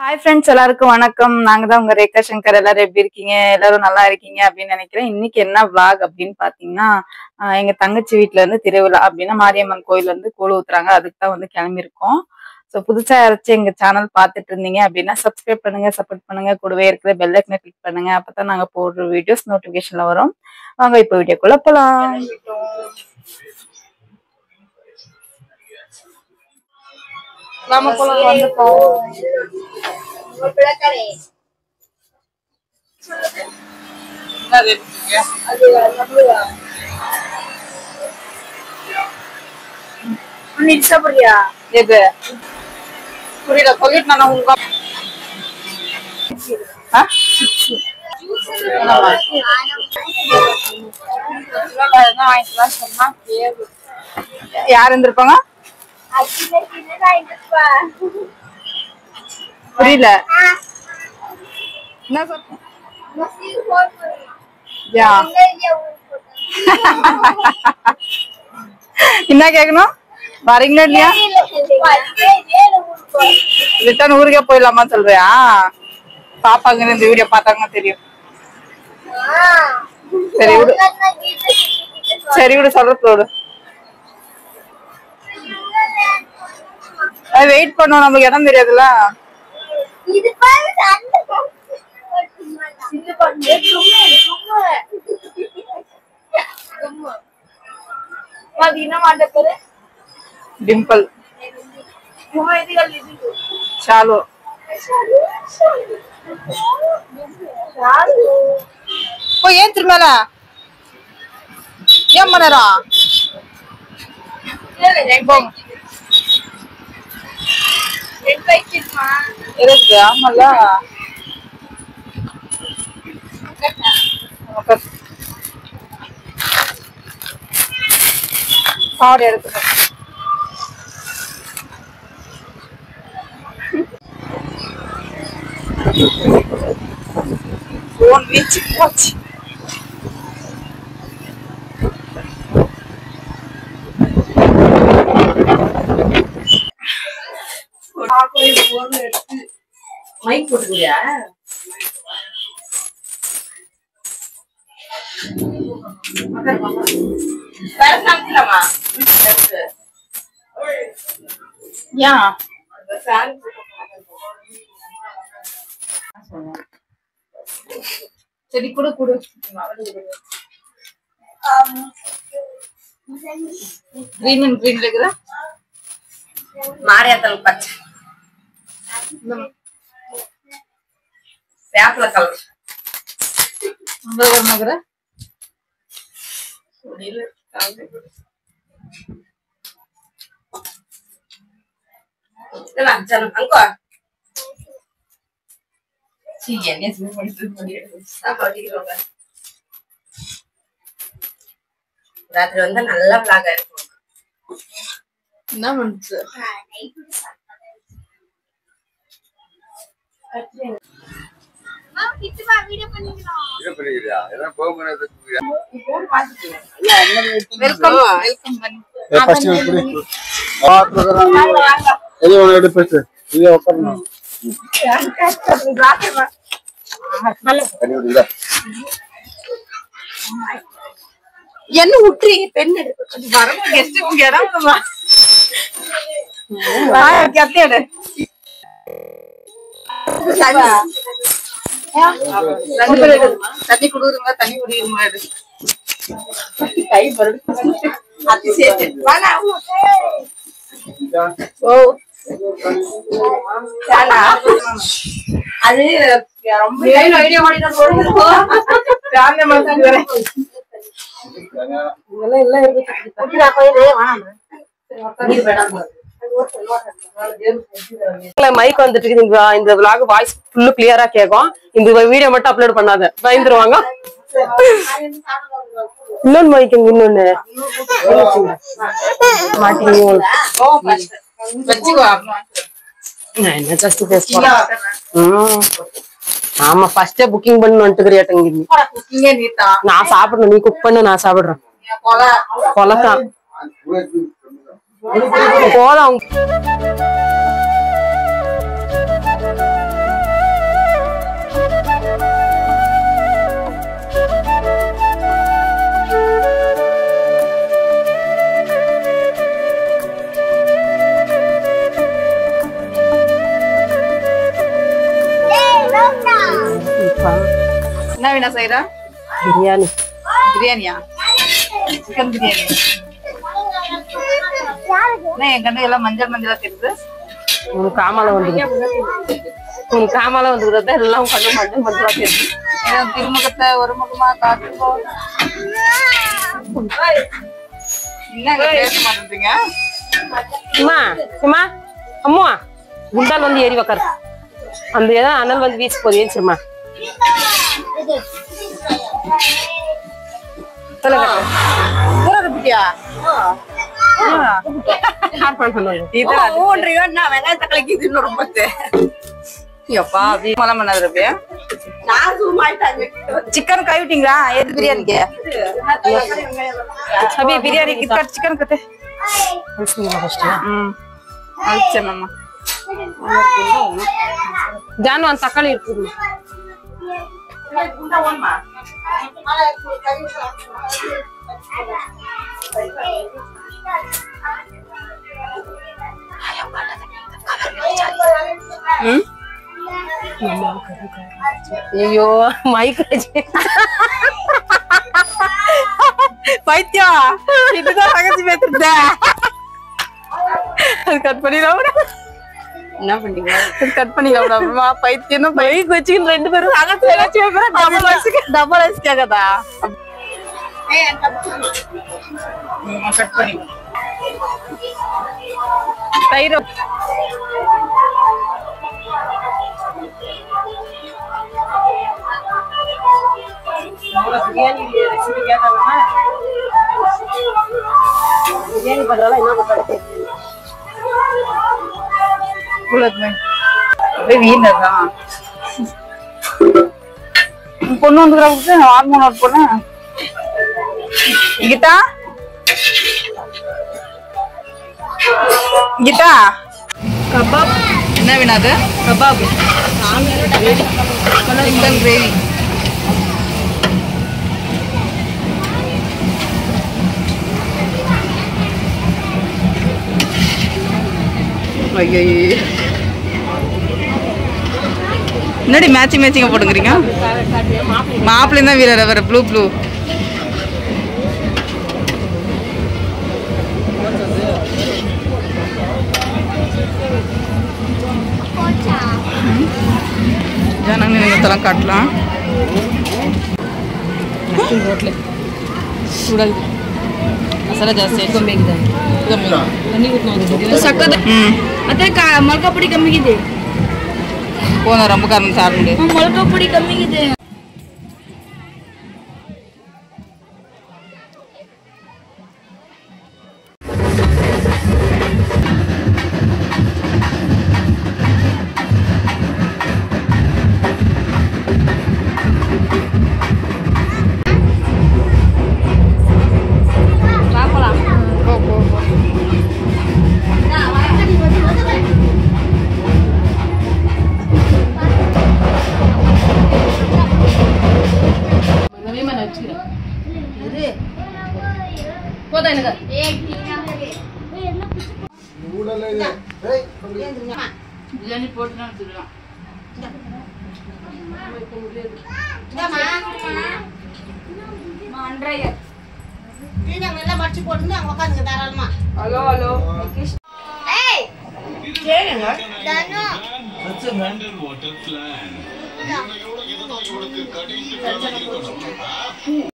Hi friends, எல்லாருக்கும் வணக்கம். நாங்க தான் உங்க ரேகா சங்கர். எல்லாரும் எப்படி இருக்கீங்க? எல்லாரும் நல்லா இருக்கீங்க அப்படின்னு நினைக்கிறேன். இன்னைக்கு என்ன vlog அப்படின்னு பாத்தீங்கன்னா, எங்க தங்கச்சி வீட்டுல இருந்து திருவிழா அப்படின்னா மாரியம்மன் கோயில்ல இருந்து கூழ் ஊத்துறாங்க. அதுக்கு தான் வந்து கிளம்பியிருக்கோம். ஸோ புதுசா யாராச்சும் எங்க சேனல் பார்த்துட்டு இருந்தீங்க அப்படின்னா சப்ஸ்கிரைப் பண்ணுங்க, சப்போர்ட் பண்ணுங்க, கூடவே இருக்கிற பெல் ஐக்கனை கிளிக் பண்ணுங்க. அப்பதான் நாங்க போடுற வீடியோஸ் நோட்டிபிகேஷன்ல வரும். வாங்க இப்போ வீடியோக்குள்ள போலாம். நாம போலாம் வந்து எது புரியல சொல்லிட்டு நான் உங்களுக்கு யார் இருந்திருப்பாங்க? புரியல என்ன சொல்ற? என்ன கேக்கணும்? வரீங்களா இல்லையா? ரிட்டர்ன் ஊருக்கே போயிடலாமா சொல்றியா? பாப்பாங்க இந்த வீடியோ பார்த்தாங்க தெரியும். சரி விடு, சரி விடு, சொல்றது விடு. வெயிட் பண்ணோம், நமக்கு இடம் தெரியாதுல்ல. டிம்பிள் சாலு போய் ஏன் திரும்பல ஏன் பண்ணறா இருக்கு. ஆமல்ல சாடு எடுத்து போன் வீச்சு போச்சு. மைக் போட்டுக்கிறியா? சரி குடு குடு. கிரீன் கிரீன்ல இருக்குதா? மாரியாத்தல் பச்சை வேப்பல கலர் நகர ராத்திரி வந்து நல்லா பிளாக் ஆயிருக்கும். என்ன பண்ணுச்சு? என்ன விட்டுறீங்க? பெண் தண்ணி குடுங்க, தண்ணி குடிங்க. கை பருடு அது சேர்த்து அது ரொம்ப ஐடியா மைக் வந்துட்டு இந்த விலாக் வாய்ஸ் ஃபுல்லு கிளியரா கேக்கும். இந்த வீடியோ மட்டும் அப்லோட் பண்ணாத, பயந்துருவாங்க. இன்னொன்னு மைக் இன்னொன்னு என்ன ஜஸ்ட் பேச. ஆமா ஃபர்ஸ்டே புக்கிங் பண்ணி வந்துட்டுக்கிறியாட்டங்க. நான் சாப்பிடணும், நீ குக் பண்ண, நான் சாப்பிடுறேன். கொலதான் போதும். என்ன வீணா செய்யற? பிரியாணி. பிரியாணியா? சிக்கன் பிரியாணி. என்ன என் கண்ணு எல்லாம் மஞ்சள் மஞ்சளா தெரியுது? உனக்கு காமால வந்துருக்குறத எல்லாம் கண்ணு மஞ்சள் மஞ்சளா தெரியுது. திருமுகத்தை ஒரு முகமா காட்டுப்போ. என்னங்க பேச மாட்டேங்க? அம்மா குண்டால் வந்து ஏறி உக்காரு. அந்த ஏதாவது அனல் வந்து வீச்சு போது ஏச்சிருமா. சிக்கன் கழுவிட்டீங்களா? எது பிரியாணிக்கு? பிரியாணிக்கு சிக்கன் கட்டு. ஜானு அந்த தக்காளி இருக்குது. ஐயோ மைக் பைத்தியா இதுதான் ரகசி பேசுறத. அது கட் பண்ணிடலாம். என்ன பண்ணீங்க? கட் பண்ணிடலாமா? பைத்தியம் பைக் வச்சுக்கிட்டு 2 பேரும் டபுள் ஐஸ் கேக்கதா? கட் பண்ணி தயிர் பிரியாணி ரெசிபி கேட்டாங்கன்னா பிரியாணி பண்றதா என்ன பண்றது? பொண்ணு வந்து ஹார்மோன் அவுட் பண்ண கீதா கீதா கபாப். என்ன வேணாது? Kebab chicken gravy. ஐயோ என்னடி மேட்சிங்கா போட்டுக்கிறீங்க? மாப்பிள்ளையும் தான் வீரர் வேற ப்ளூ ப்ளூ. ஜனங்க நீங்கத்தெல்லாம் காட்டலாம். చూడాలి మసాలా జాస్తి కమ్మిಗಿದೆ ಕಮ್ಮಿ ಸಕ್ಕದ ಅದೇ ಮೊಳಕ ಪುಡಿ ಕಮ್ಮಿಗಿದೆ. போன ரொம்ப காரணம் சாப்பிடு. ಮೊಳಕ ಪುಡಿ ಕಮ್ಮಿಗಿದೆ. பிரியாணி போட்டு ஹலோ ஹலோ